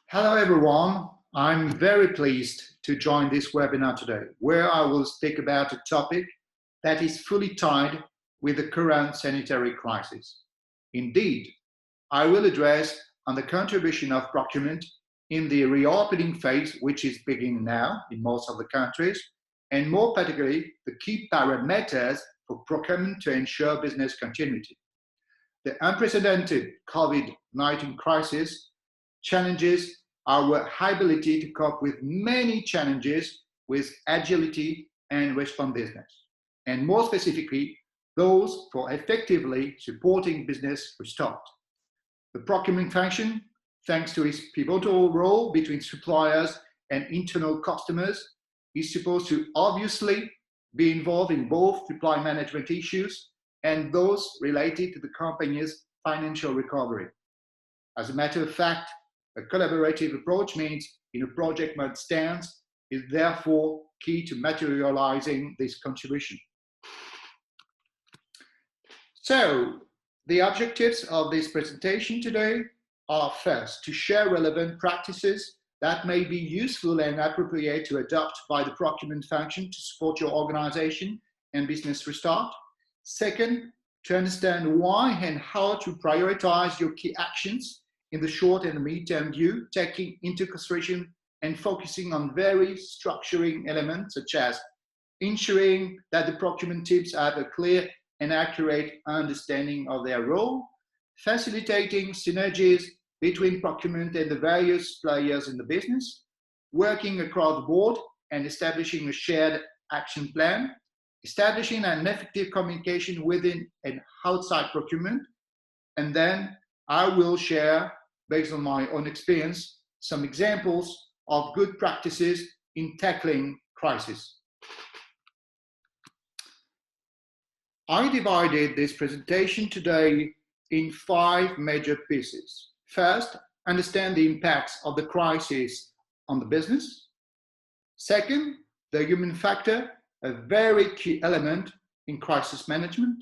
Hello everyone, I'm very pleased to join this webinar today, where I will speak about a topic that is fully tied with the current sanitary crisis. Indeed, I will address on the contribution of procurement in the reopening phase, which is beginning now in most of the countries, and more particularly, the key parameters for procurement to ensure business continuity. The unprecedented COVID-19 crisis challenges our ability to cope with many challenges with agility and responsiveness, and more specifically, those for effectively supporting business restart. The procurement function, thanks to its pivotal role between suppliers and internal customers, is supposed to obviously be involved in both supply management issues and those related to the company's financial recovery. As a matter of fact, a collaborative approach means in a project mode stance is therefore key to materializing this contribution. So, the objectives of this presentation today are first, to share relevant practices that may be useful and appropriate to adopt by the procurement function to support your organization and business restart. Second, to understand why and how to prioritize your key actions in the short and the mid-term view, taking into consideration and focusing on various structuring elements such as ensuring that the procurement teams have a clear and accurate understanding of their role, facilitating synergies between procurement and the various players in the business, working across the board and establishing a shared action plan, establishing an effective communication within and outside procurement, and then I will share, based on my own experience, some examples of good practices in tackling crisis. I divided this presentation today in 5 major pieces. First, understand the impacts of the crisis on the business. Second, the human factor, a very key element in crisis management.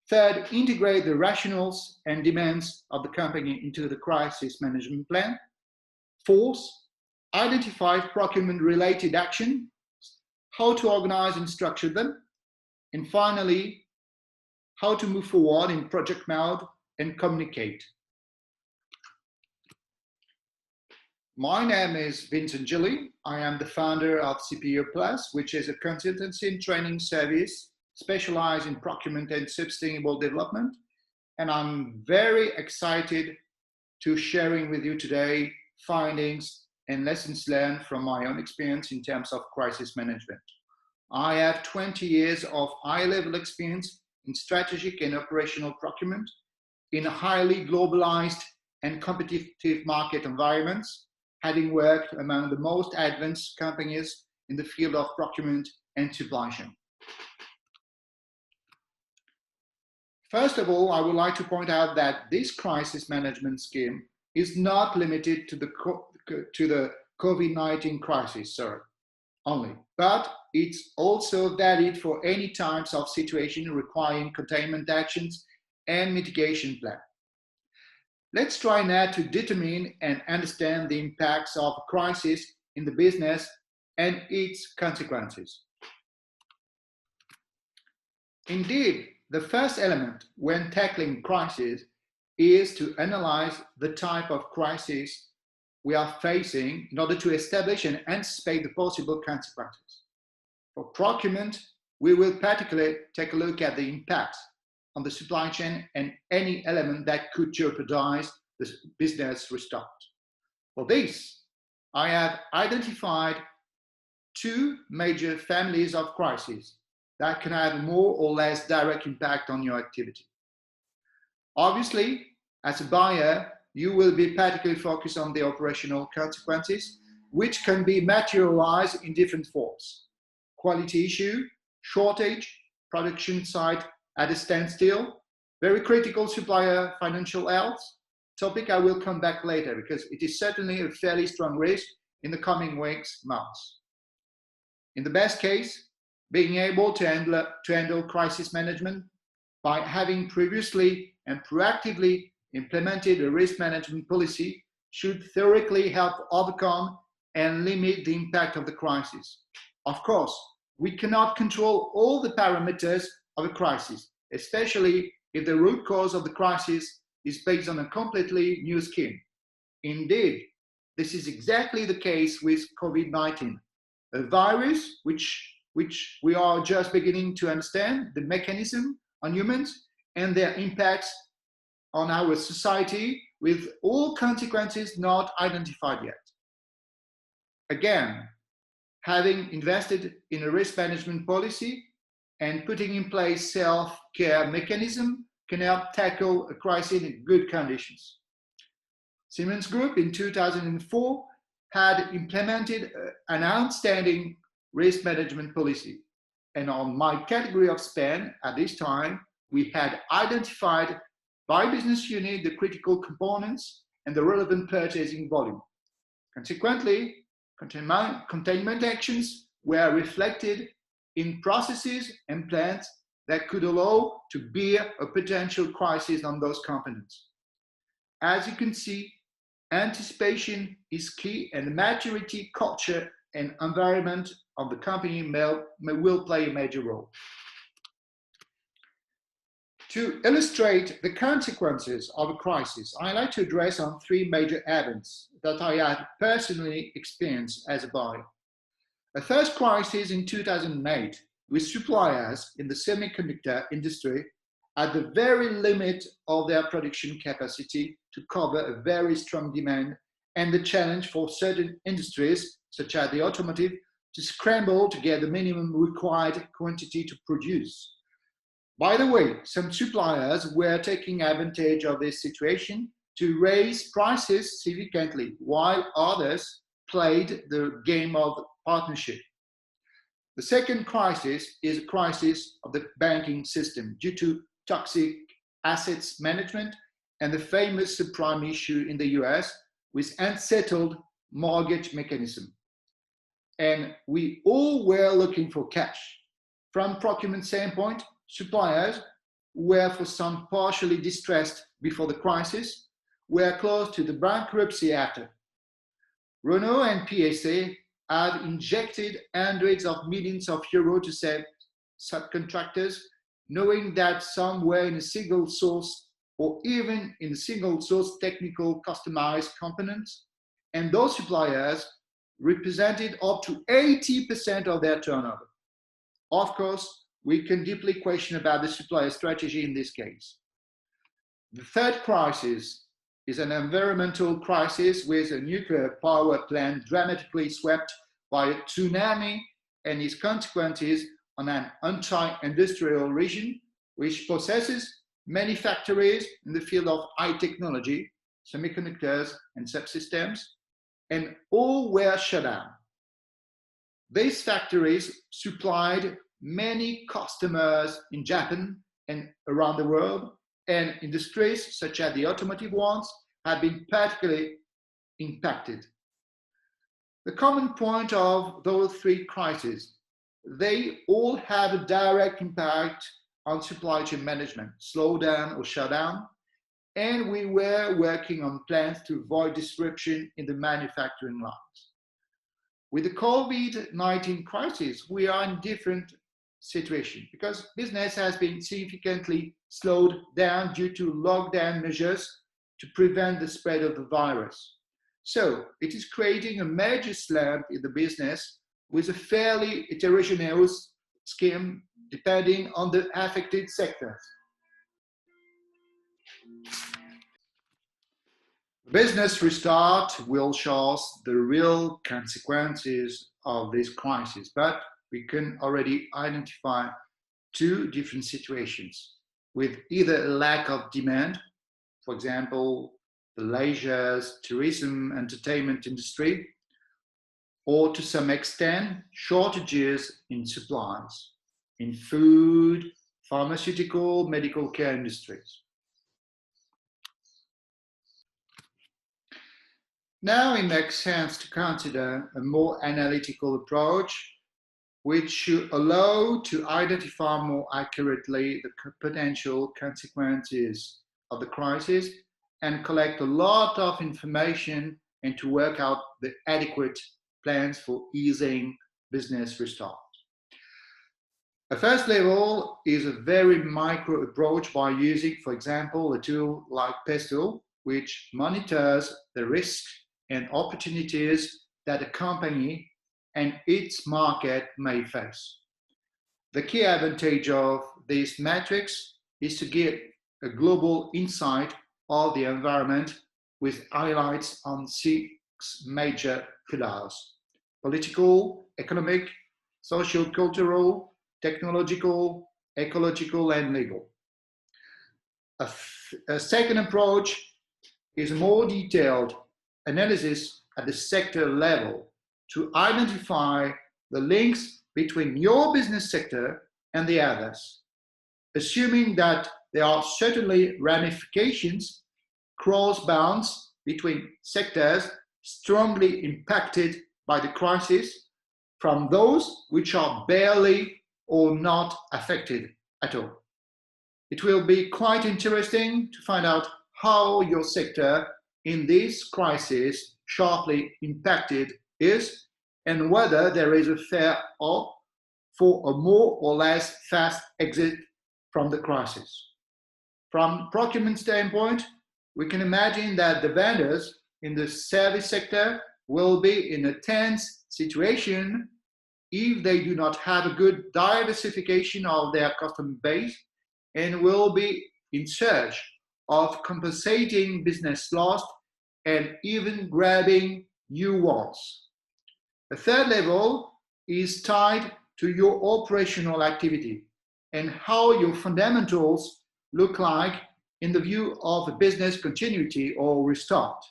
Third, integrate the rationales and demands of the company into the crisis management plan. Fourth, identify procurement-related action, how to organize and structure them. And finally, how to move forward in project mode and communicate. My name is Vincent Gilli. I am the founder of CPO Plus, which is a consultancy and training service specialized in procurement and sustainable development. And I'm very excited to sharing with you today findings and lessons learned from my own experience in terms of crisis management. I have 20 years of high-level experience in strategic and operational procurement in highly globalized and competitive market environments, having worked among the most advanced companies in the field of procurement and supply chain. First of all, I would like to point out that this crisis management scheme is not limited to the COVID-19 crisis, only, but it's also valid for any types of situation requiring containment actions and mitigation plan. Let's try now to determine and understand the impacts of crisis in the business and its consequences. Indeed, the first element when tackling crisis is to analyze the type of crisis we are facing in order to establish and anticipate the possible consequences. For procurement, we will particularly take a look at the impact on the supply chain and any element that could jeopardize the business restart. For this, I have identified 2 major families of crises that can have more or less direct impact on your activity. Obviously, as a buyer, you will be particularly focused on the operational consequences, which can be materialized in different forms. Quality issue, shortage, production site at a standstill, very critical supplier financial health, topic I will come back later because it is certainly a fairly strong risk in the coming weeks, months. In the best case, being able to handle crisis management by having previously and proactively implemented a risk management policy should theoretically help overcome and limit the impact of the crisis. Of course, we cannot control all the parameters of a crisis, especially if the root cause of the crisis is based on a completely new scheme. Indeed, this is exactly the case with COVID-19, a virus which we are just beginning to understand the mechanism on humans and their impacts on our society, with all consequences not identified yet. Again, having invested in a risk management policy and putting in place self-care mechanism can help tackle a crisis in good conditions. Siemens Group in 2004 had implemented an outstanding risk management policy. And on my category of spend at this time, we had identified by business unit the critical components and the relevant purchasing volume. Consequently, containment actions were reflected in processes and plans that could allow to bear a potential crisis on those components. As you can see, anticipation is key, and the maturity, culture, and environment of the company will play a major role. To illustrate the consequences of a crisis, I like to address on three major events that I have personally experienced as a buyer. The first crisis in 2008, with suppliers in the semiconductor industry at the very limit of their production capacity to cover a very strong demand, and the challenge for certain industries, such as the automotive, to scramble to get the minimum required quantity to produce. By the way, some suppliers were taking advantage of this situation to raise prices significantly, while others played the game of partnership. The second crisis is a crisis of the banking system due to toxic assets management and the famous subprime issue in the US with unsettled mortgage mechanism. And we all were looking for cash. From procurement standpoint, suppliers were for some partially distressed before the crisis, were close to the bankruptcy after. Renault and PSA have injected hundreds of millions of euros to save subcontractors, knowing that some were in a single source or even in a single source technical customized components, and those suppliers represented up to 80% of their turnover. Of course, we can deeply question about the supplier strategy in this case. The third crisis is an environmental crisis with a nuclear power plant dramatically swept by a tsunami and its consequences on an anti-industrial region which possesses many factories in the field of high technology, semiconductors and subsystems, and all were shut down. These factories supplied many customers in Japan and around the world, and industries such as the automotive ones have been particularly impacted. The common point of those three crises, they all have a direct impact on supply chain management, slowdown or shutdown, and we were working on plans to avoid disruption in the manufacturing lines. With the COVID-19 crisis, we are in different situation because business has been significantly slowed down due to lockdown measures to prevent the spread of the virus. So it is creating a major slump in the business with a fairly heterogeneous scheme depending on the affected sectors. Business restart will show us the real consequences of this crisis, but we can already identify two different situations with either a lack of demand, for example, the leisure, tourism, entertainment industry, or to some extent, shortages in supplies, in food, pharmaceutical, medical care industries. Now it makes sense to consider a more analytical approach which should allow to identify more accurately the potential consequences of the crisis and collect a lot of information and to work out the adequate plans for easing business restart. A first level is a very micro approach by using, for example, a tool like Pesto, which monitors the risks and opportunities that a company and its market may face. The key advantage of this matrix is to give a global insight of the environment with highlights on 6 major pillars: political, economic, social, cultural, technological, ecological, and legal. A second approach is a more detailed analysis at the sector level to identify the links between your business sector and the others, assuming that there are certainly ramifications, cross bounds between sectors strongly impacted by the crisis from those which are barely or not affected at all. It will be quite interesting to find out how your sector in this crisis sharply impacted is and whether there is a fair hope for a more or less fast exit from the crisis. From procurement standpoint, we can imagine that the vendors in the service sector will be in a tense situation if they do not have a good diversification of their customer base and will be in search of compensating business lost and even grabbing new ones. The third level is tied to your operational activity and how your fundamentals look like in the view of business continuity or restart.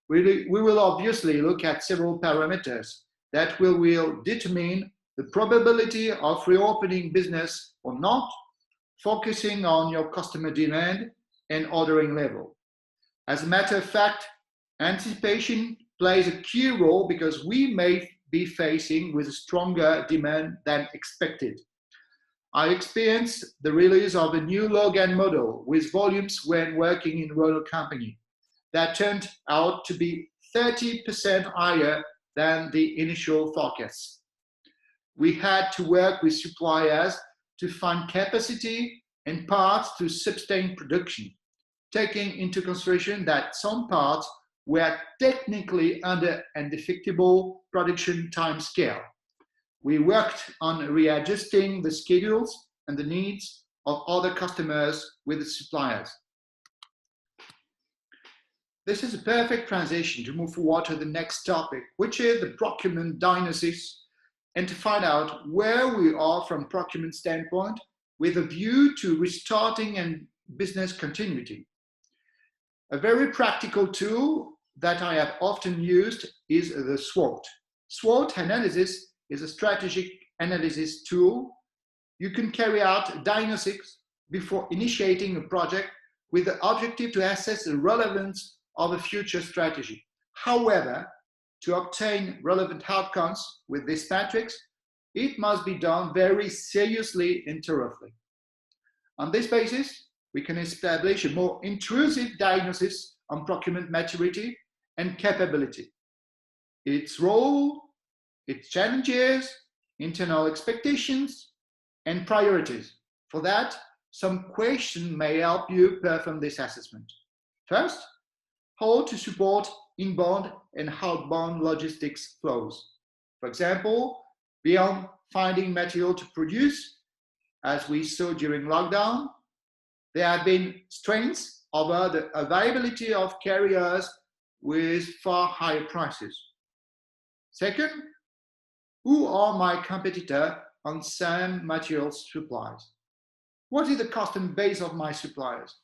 We will obviously look at several parameters that will determine the probability of reopening business or not, focusing on your customer demand and ordering level. As a matter of fact, anticipation plays a key role because we may be facing with a stronger demand than expected. I experienced the release of a new Logan model with volumes when working in Renault company that turned out to be 30% higher than the initial forecasts. We had to work with suppliers to find capacity and parts to sustain production, taking into consideration that some parts were technically under an undefectible production timescale. We worked on readjusting the schedules and the needs of other customers with the suppliers. This is a perfect transition to move forward to the next topic, which is the procurement diagnosis, and to find out where we are from procurement standpoint with a view to restarting and business continuity. A very practical tool that I have often used is the SWOT. SWOT analysis is a strategic analysis tool. You can carry out diagnostics before initiating a project with the objective to assess the relevance of a future strategy. However, to obtain relevant outcomes with this matrix, it must be done very seriously and thoroughly. On this basis, we can establish a more intrusive diagnosis on procurement maturity and capability, its role, its challenges, internal expectations, and priorities. For that, some questions may help you perform this assessment. First, how to support inbound and outbound logistics flows. For example, beyond finding material to produce, as we saw during lockdown, there have been strains over the availability of carriers with far higher prices. Second, who are my competitors on some material supplies? What is the customer base of my suppliers?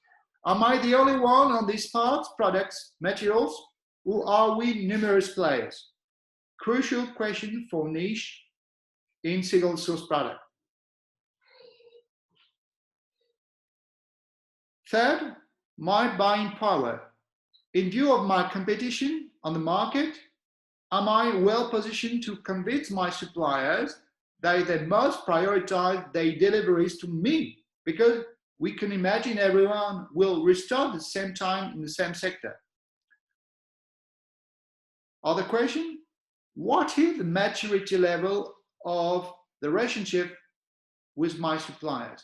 Am I the only one on these parts, products, materials, or are we numerous players? Crucial question for niche in single source product. Third, my buying power. In view of my competition on the market, am I well positioned to convince my suppliers that they must prioritize their deliveries to me? Because we can imagine everyone will restart at the same time in the same sector. Other question, what is the maturity level of the relationship with my suppliers?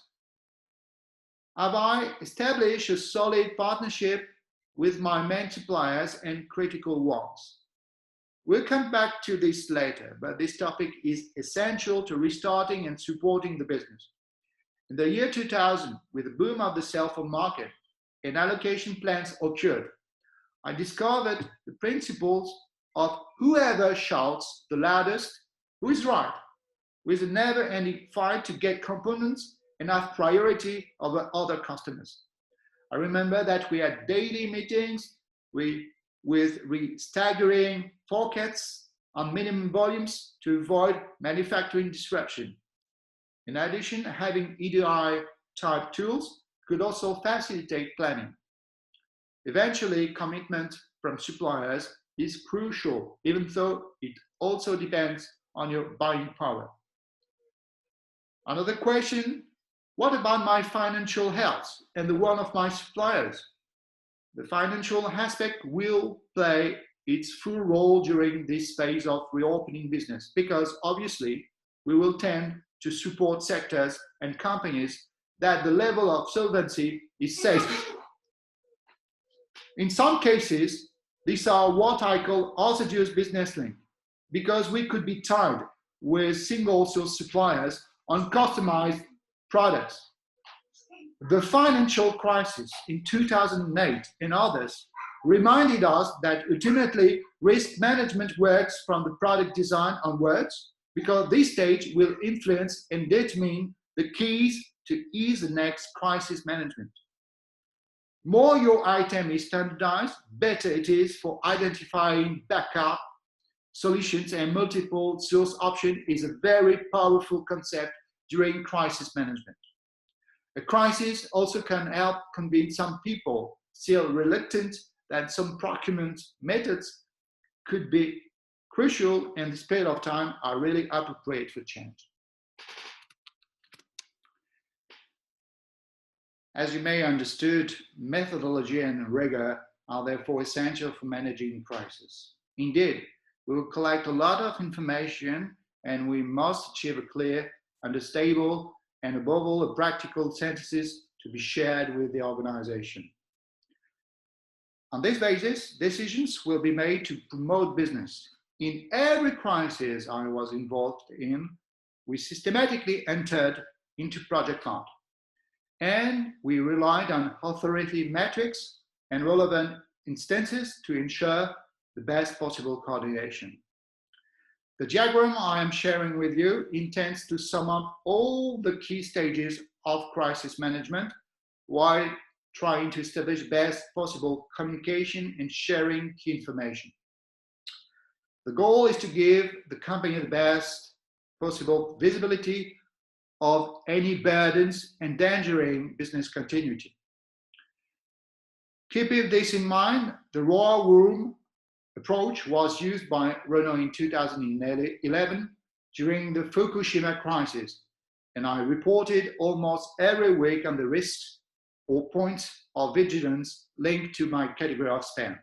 Have I established a solid partnership with my main suppliers and critical ones? We'll come back to this later, but this topic is essential to restarting and supporting the business. In the year 2000, with the boom of the cell phone market and allocation plans occurred, I discovered the principles of whoever shouts the loudest, who is right, with a never-ending fight to get components and have priority over other customers. I remember that we had daily meetings with staggering forecasts on minimum volumes to avoid manufacturing disruption. In addition, having EDI-type tools could also facilitate planning. Eventually, commitment from suppliers is crucial, even though it also depends on your buying power. Another question, what about my financial health and the one of my suppliers? The financial aspect will play its full role during this phase of reopening business, because obviously we will tend to support sectors and companies that the level of solvency is safe. In some cases, these are what I call hazardous business link, because we could be tied with single source suppliers on customized products. The financial crisis in 2008 and others reminded us that ultimately risk management works from the product design onwards, because this stage will influence and determine the keys to ease the next crisis management. More your item is standardized, better it is for identifying backup solutions, and multiple source option is a very powerful concept during crisis management. A crisis also can help convince some people still reluctant that some procurement methods could be crucial and this period of time are really appropriate for change. As you may understood, methodology and rigor are therefore essential for managing crisis. Indeed, we will collect a lot of information and we must achieve a clear, understandable, and above all, a practical synthesis to be shared with the organization. On this basis, decisions will be made to promote business. In every crisis I was involved in, we systematically entered into project mode, and we relied on authority metrics and relevant instances to ensure the best possible coordination. The diagram I am sharing with you intends to sum up all the key stages of crisis management while trying to establish best possible communication and sharing key information. The goal is to give the company the best possible visibility of any burdens endangering business continuity. Keeping this in mind, the war room approach was used by Renault in 2011 during the Fukushima crisis, and I reported almost every week on the risks or points of vigilance linked to my category of spend.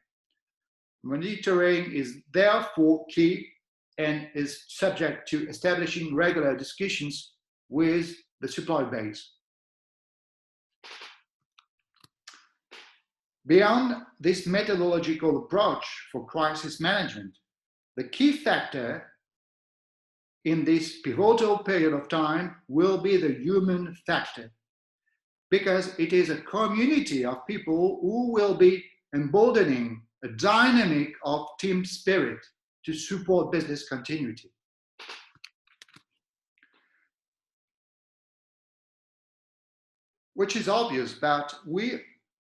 Monitoring is therefore key and is subject to establishing regular discussions with the supply base. Beyond this methodological approach for crisis management, the key factor in this pivotal period of time will be the human factor, because it is a community of people who will be emboldening a dynamic of team spirit to support business continuity. Which is obvious, but we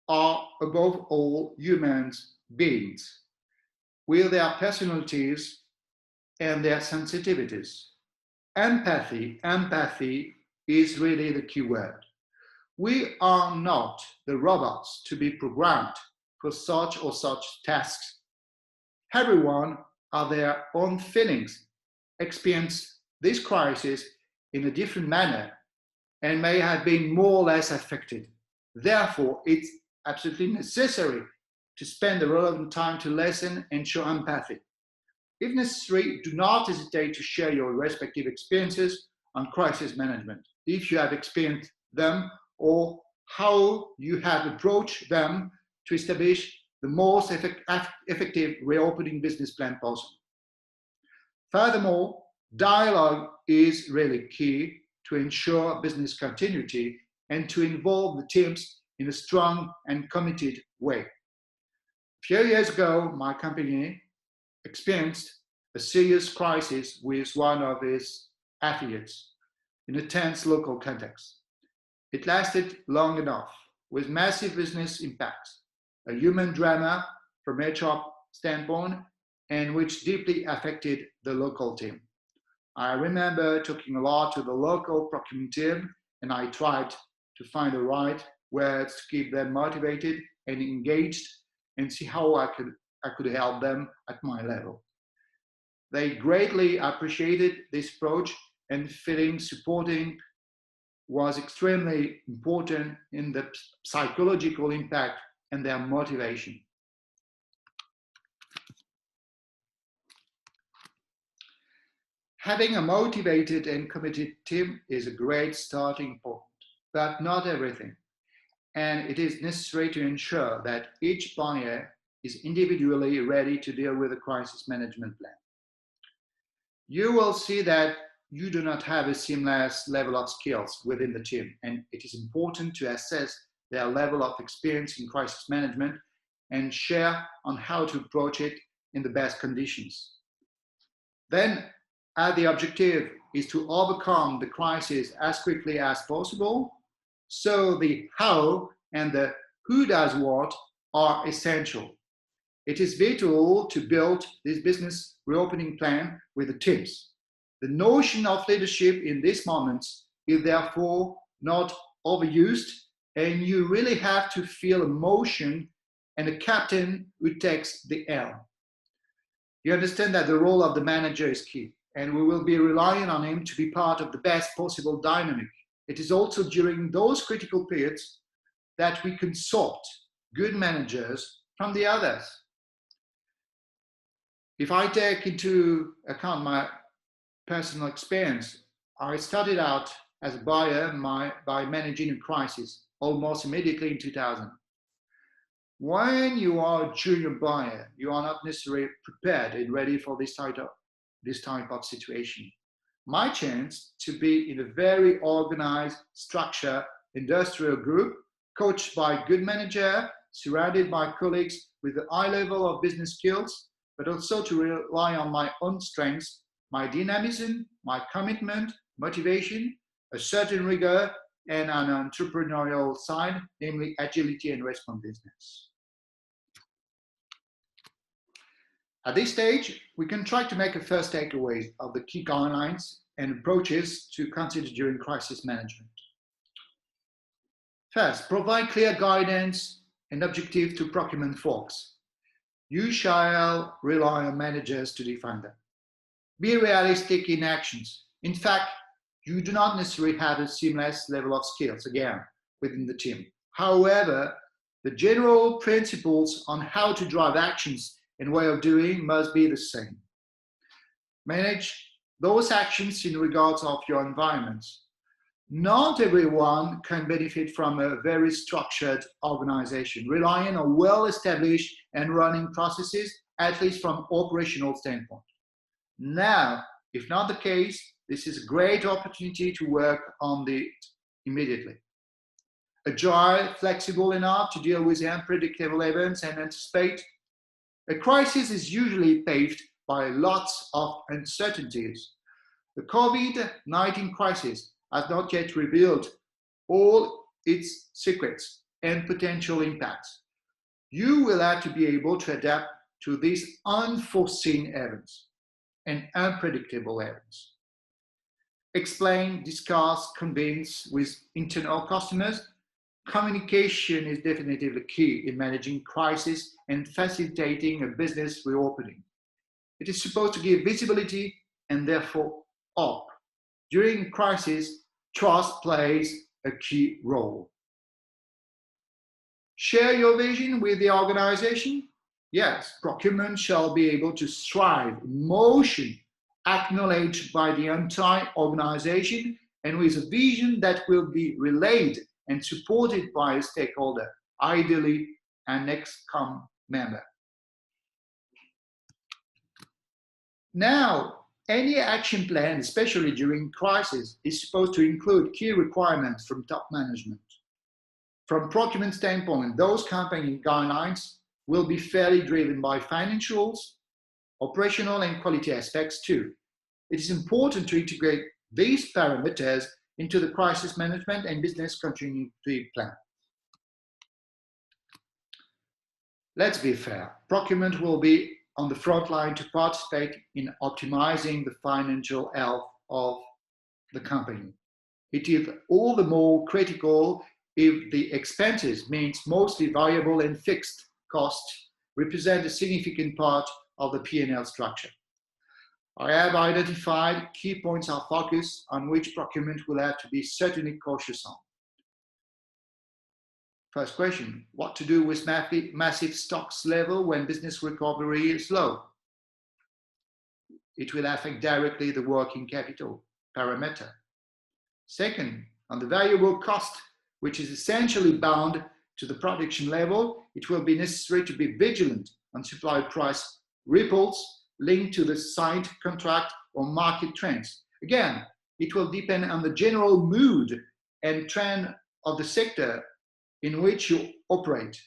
are above all human beings with their personalities and their sensitivities. Empathy is really the key word. We are not the robots to be programmed for such or such tasks. Everyone has their own feelings, experience this crisis in a different manner, and may have been more or less affected Therefore, it's absolutely necessary to spend the relevant time to listen and show empathy. If necessary, do not hesitate to share your respective experiences on crisis management, if you have experienced them or how you have approached them to establish the most effective reopening business plan possible. Furthermore, dialogue is really key to ensure business continuity and to involve the teams in a strong and committed way. A few years ago, my company experienced a serious crisis with one of its affiliates in a tense local context. It lasted long enough, with massive business impacts, a human drama from HR standpoint, and which deeply affected the local team. I remember talking a lot to the local procurement team, and I tried to find the right words to keep them motivated and engaged and see how I could help them at my level. They greatly appreciated this approach, and feeling supporting was extremely important in the psychological impact and their motivation. Having a motivated and committed team is a great starting point, but not everything. And it is necessary to ensure that each buyer is individually ready to deal with a crisis management plan. You will see that you do not have a seamless level of skills within the team, and it is important to assess their level of experience in crisis management and share on how to approach it in the best conditions. Then, the objective is to overcome the crisis as quickly as possible, so the how and the who does what are essential. It is vital to build this business reopening plan with the teams. The notion of leadership in these moments is therefore not overused, and you really have to feel emotion and a captain who takes the helm. You understand that the role of the manager is key, and we will be relying on him to be part of the best possible dynamic. It is also during those critical periods that we can sort good managers from the others. If I take into account my personal experience, I started out as a buyer by managing a crisis almost immediately in 2000. When you are a junior buyer, you are not necessarily prepared and ready for this type of situation. My chance to be in a very organized, structured industrial group, coached by a good manager, surrounded by colleagues with a high level of business skills, but also to rely on my own strengths, my dynamism, my commitment, motivation, a certain rigor, and an entrepreneurial side, namely agility and responsiveness. At this stage, we can try to make a first takeaway of the key guidelines and approaches to consider during crisis management. First, provide clear guidance and objectives to procurement folks. You shall rely on managers to define them. Be realistic in actions. In fact, you do not necessarily have a seamless level of skills, again, within the team. However, the general principles on how to drive actions and way of doing must be the same. Manage those actions in regards of your environments. Not everyone can benefit from a very structured organization, relying on well-established and running processes, at least from operational standpoint. Now, if not the case, this is a great opportunity to work on it immediately. Agile, flexible enough to deal with unpredictable events and anticipate. A crisis is usually paved by lots of uncertainties. The COVID-19 crisis has not yet revealed all its secrets and potential impacts. You will have to be able to adapt to these unforeseen events and unpredictable events. Explain, discuss, convince with internal customers. Communication is definitely the key in managing crisis and facilitating a business reopening. It is supposed to give visibility and therefore hope. During a crisis, trust plays a key role. Share your vision with the organization? Yes, procurement shall be able to thrive in motion, acknowledged by the entire organization, and with a vision that will be relayed and supported by a stakeholder, ideally an ex-com member. Now, any action plan, especially during crisis, is supposed to include key requirements from top management. From procurement standpoint, those company guidelines will be fairly driven by financials, operational and quality aspects too. It is important to integrate these parameters into the crisis management and business continuity plan. Let's be fair, procurement will be on the front line to participate in optimizing the financial health of the company. It is all the more critical if the expenses, means mostly variable and fixed costs, represent a significant part of the P&L structure. I have identified key points of focus on which procurement will have to be certainly cautious on. First question, what to do with massive stocks level when business recovery is low? It will affect directly the working capital parameter. Second, on the variable cost, which is essentially bound to the production level, it will be necessary to be vigilant on supply price ripples linked to the signed contract or market trends. Again, it will depend on the general mood and trend of the sector in which you operate.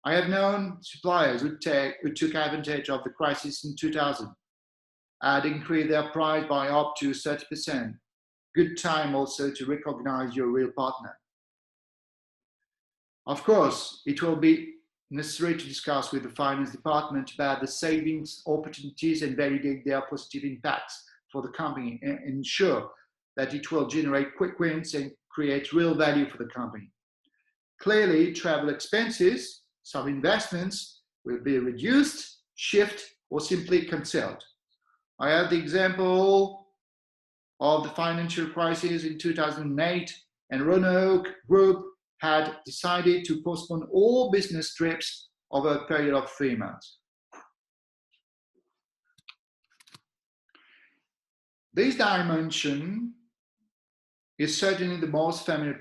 I have known suppliers who took advantage of the crisis in 2000, had increased their price by up to 30%. Good time also to recognize your real partner. Of course, it will be necessary to discuss with the finance department about the savings opportunities and validate their positive impacts for the company and ensure that it will generate quick wins and create real value for the company. Clearly, travel expenses, some investments will be reduced, shift, or simply cancelled. I have the example of the financial crisis in 2008, and Renault Group had decided to postpone all business trips over a period of 3 months. This dimension is certainly the most familiar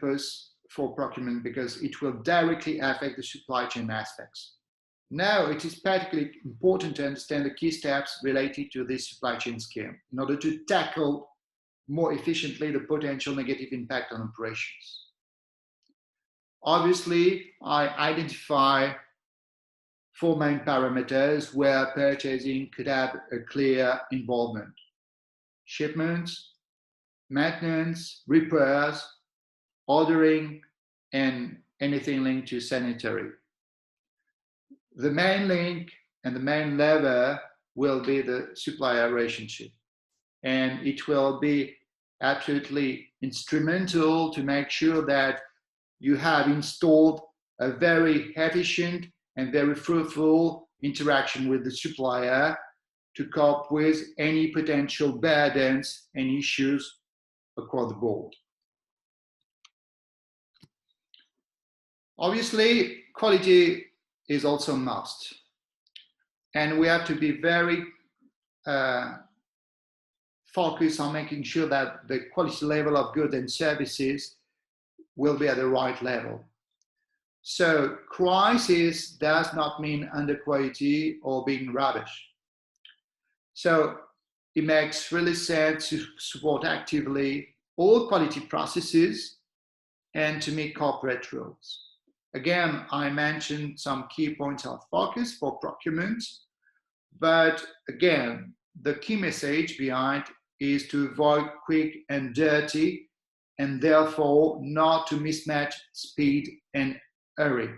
for procurement because it will directly affect the supply chain aspects. Now, it is particularly important to understand the key steps related to this supply chain scheme in order to tackle more efficiently the potential negative impact on operations. Obviously, I identify 4 main parameters where purchasing could have a clear involvement: shipments, maintenance, repairs, ordering, and anything linked to sanitary. The main link and the main lever will be the supplier relationship, and it will be absolutely instrumental to make sure that you have installed a very efficient and very fruitful interaction with the supplier to cope with any potential burdens and issues across the board. Obviously, quality is also a must, and we have to be very focused on making sure that the quality level of goods and services will be at the right level. So crisis does not mean under quality or being rubbish. So it makes really sense to support actively all quality processes and to meet corporate rules. Again, I mentioned some key points of focus for procurement, but again, the key message behind is to avoid quick and dirty, and therefore not to mismatch speed and hurry.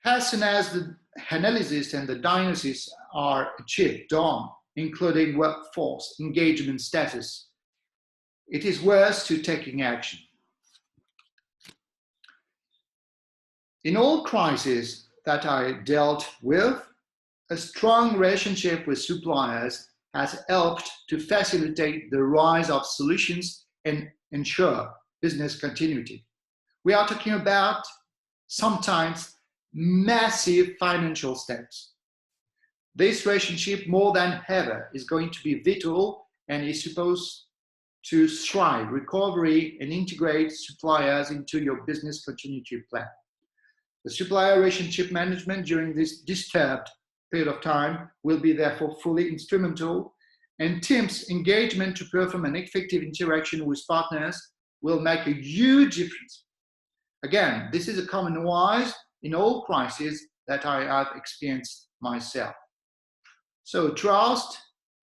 As soon as the analysis and the diagnosis are achieved, done, including workforce engagement status, it is worth to taking action. In all crises that I dealt with, a strong relationship with suppliers has helped to facilitate the rise of solutions and ensure business continuity. We are talking about sometimes massive financial steps. This relationship, more than ever, is going to be vital and is supposed to strive recovery and integrate suppliers into your business continuity plan. The supplier relationship management during this disturbed period of time will be therefore fully instrumental, and teams' engagement to perform an effective interaction with partners will make a huge difference. Again, this is a common wise in all crises that I have experienced myself. So trust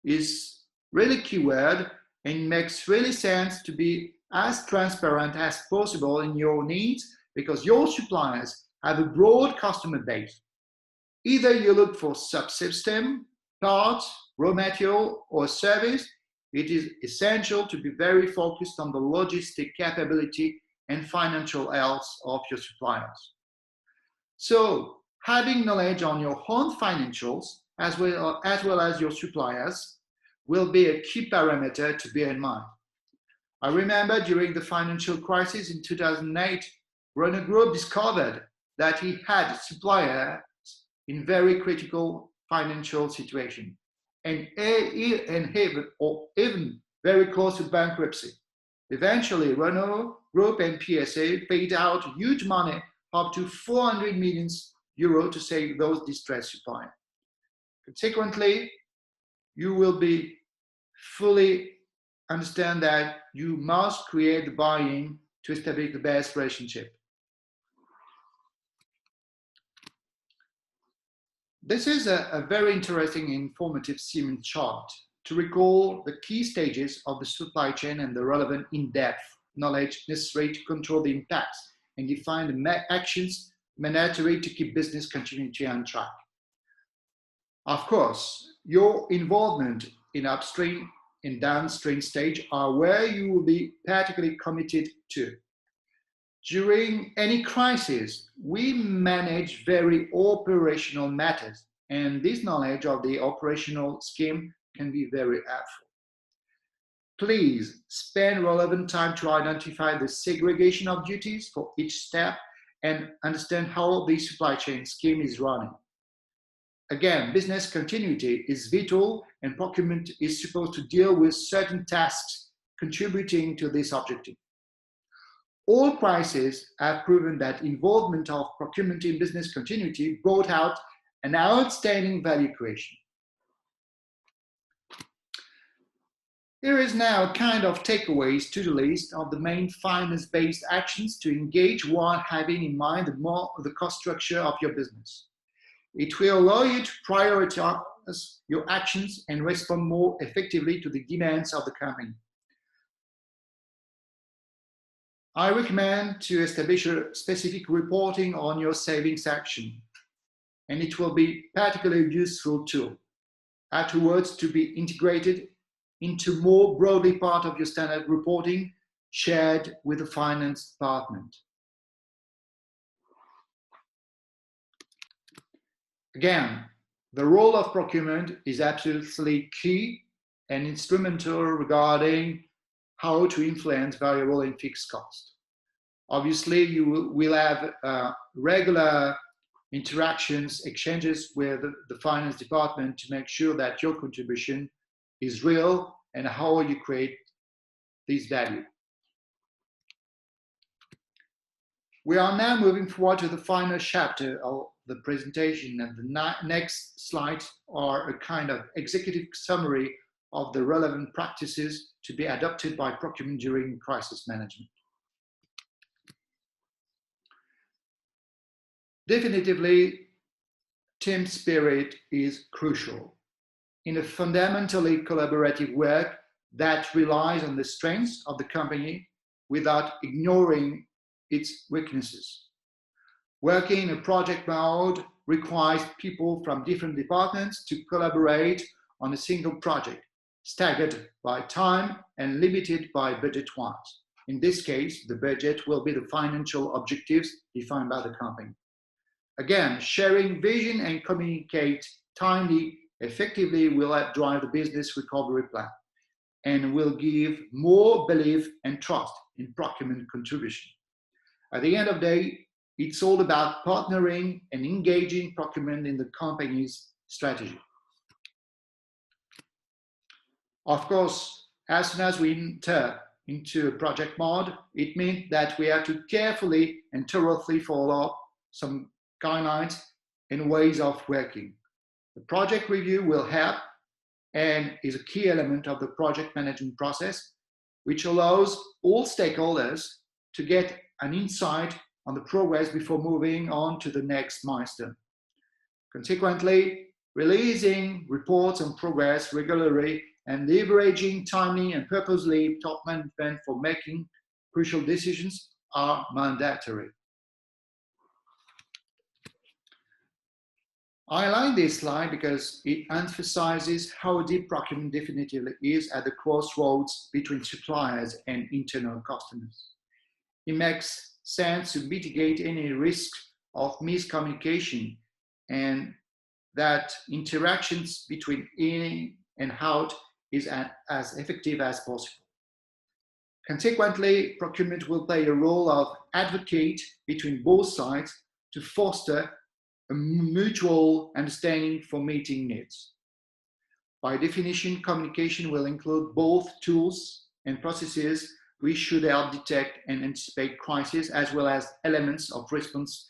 is really key word, and it makes really sense to be as transparent as possible in your needs, because your suppliers have a broad customer base. Either you look for subsystem, parts, raw material, or service, it is essential to be very focused on the logistic capability and financial health of your suppliers. So having knowledge on your own financials as well as your suppliers will be a key parameter to bear in mind. I remember during the financial crisis in 2008, Renault Group discovered that he had suppliers in very critical financial situation and even very close to bankruptcy. Eventually, Renault Group and PSA paid out huge money, up to 400 million euros, to save those distressed suppliers. Consequently, you will be fully understand that you must create the buy-in to establish the best relationship. This is a very interesting and informative Siemens chart to recall the key stages of the supply chain and the relevant in-depth knowledge necessary to control the impacts and define the actions mandatory to keep business continuity on track. Of course, your involvement in upstream and downstream stage are where you will be particularly committed to. During any crisis, we manage very operational matters, and this knowledge of the operational scheme can be very helpful. Please spend relevant time to identify the segregation of duties for each step and understand how the supply chain scheme is running. Again, business continuity is vital, and procurement is supposed to deal with certain tasks contributing to this objective. All crises have proven that involvement of procurement in business continuity brought out an outstanding value creation. Here is now a kind of takeaways to-do list of the main finance-based actions to engage while having in mind the cost structure of your business. It will allow you to prioritize your actions and respond more effectively to the demands of the company. I recommend to establish a specific reporting on your savings action, and it will be particularly useful tool. Afterwards, to be integrated into more broadly part of your standard reporting shared with the finance department. Again, the role of procurement is absolutely key and instrumental regarding how to influence variable and fixed cost. Obviously, you will have regular interactions, exchanges with the finance department to make sure that your contribution is real and how you create this value. We are now moving forward to the final chapter of the presentation, and the next slides are a kind of executive summary of the relevant practices to be adopted by procurement during crisis management. Definitively, team spirit is crucial in a fundamentally collaborative work that relies on the strengths of the company without ignoring its weaknesses. Working in a project mode requires people from different departments to collaborate on a single project, staggered by time and limited by budget-wise. In this case, the budget will be the financial objectives defined by the company. Again, sharing vision and communicate timely, effectively will help drive the business recovery plan. and will give more belief and trust in procurement contribution. At the end of the day, it's all about partnering and engaging procurement in the company's strategy. Of course, as soon as we enter into project mode, it means that we have to carefully and thoroughly follow some guidelines and ways of working. The project review will help and is a key element of the project management process, which allows all stakeholders to get an insight on the progress before moving on to the next milestone. Consequently, releasing reports on progress regularly and leveraging timely and purposely top management for making crucial decisions are mandatory. I like this slide because it emphasizes how deep procurement definitively is at the crossroads between suppliers and internal customers. It makes sense to mitigate any risk of miscommunication and that interactions between in and out is as effective as possible. Consequently, procurement will play a role of advocate between both sides to foster a mutual understanding for meeting needs. By definition, communication will include both tools and processes which should help detect and anticipate crises as well as elements of response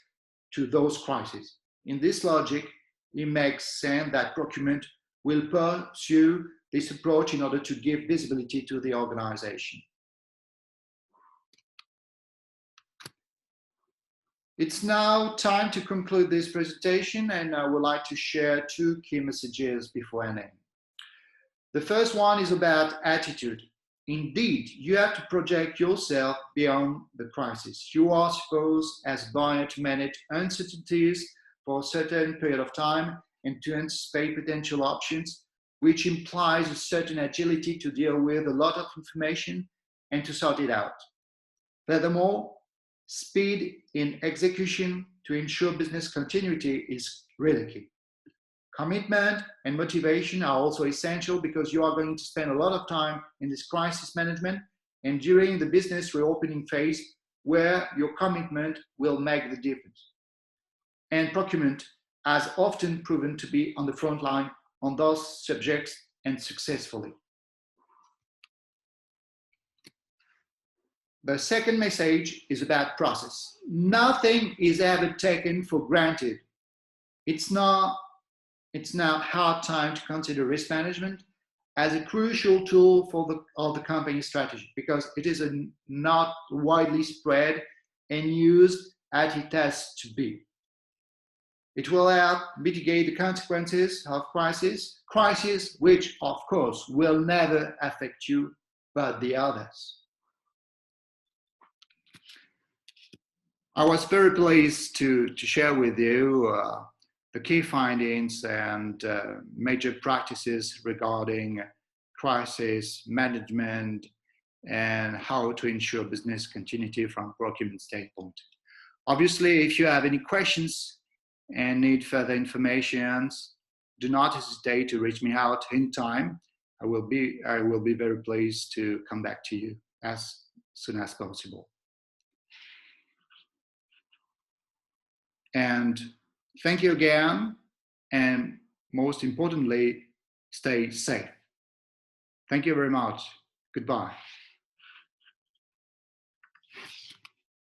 to those crises. In this logic, it makes sense that procurement will pursue this approach in order to give visibility to the organization. It's now time to conclude this presentation, and I would like to share two key messages before ending. The first one is about attitude. Indeed, you have to project yourself beyond the crisis. You are supposed as a buyer to manage uncertainties for a certain period of time and to anticipate potential options, which implies a certain agility to deal with a lot of information and to sort it out. Furthermore, speed in execution to ensure business continuity is really key. Commitment and motivation are also essential because you are going to spend a lot of time in this crisis management and during the business reopening phase where your commitment will make the difference. And procurement has often proven to be on the front line on those subjects and successfully. The second message is about process. Nothing is ever taken for granted. It's now hard time to consider risk management as a crucial tool for the company's strategy because it is not widely spread and used as it has to be. It will help mitigate the consequences of crises which of course will never affect you but the others. I was very pleased to share with you the key findings and major practices regarding crisis management and how to ensure business continuity from procurement standpoint. Obviously, if you have any questions and need further information, do not hesitate to reach me out anytime. I will be very pleased to come back to you as soon as possible. And thank you again, and most importantly, stay safe. Thank you very much. Goodbye.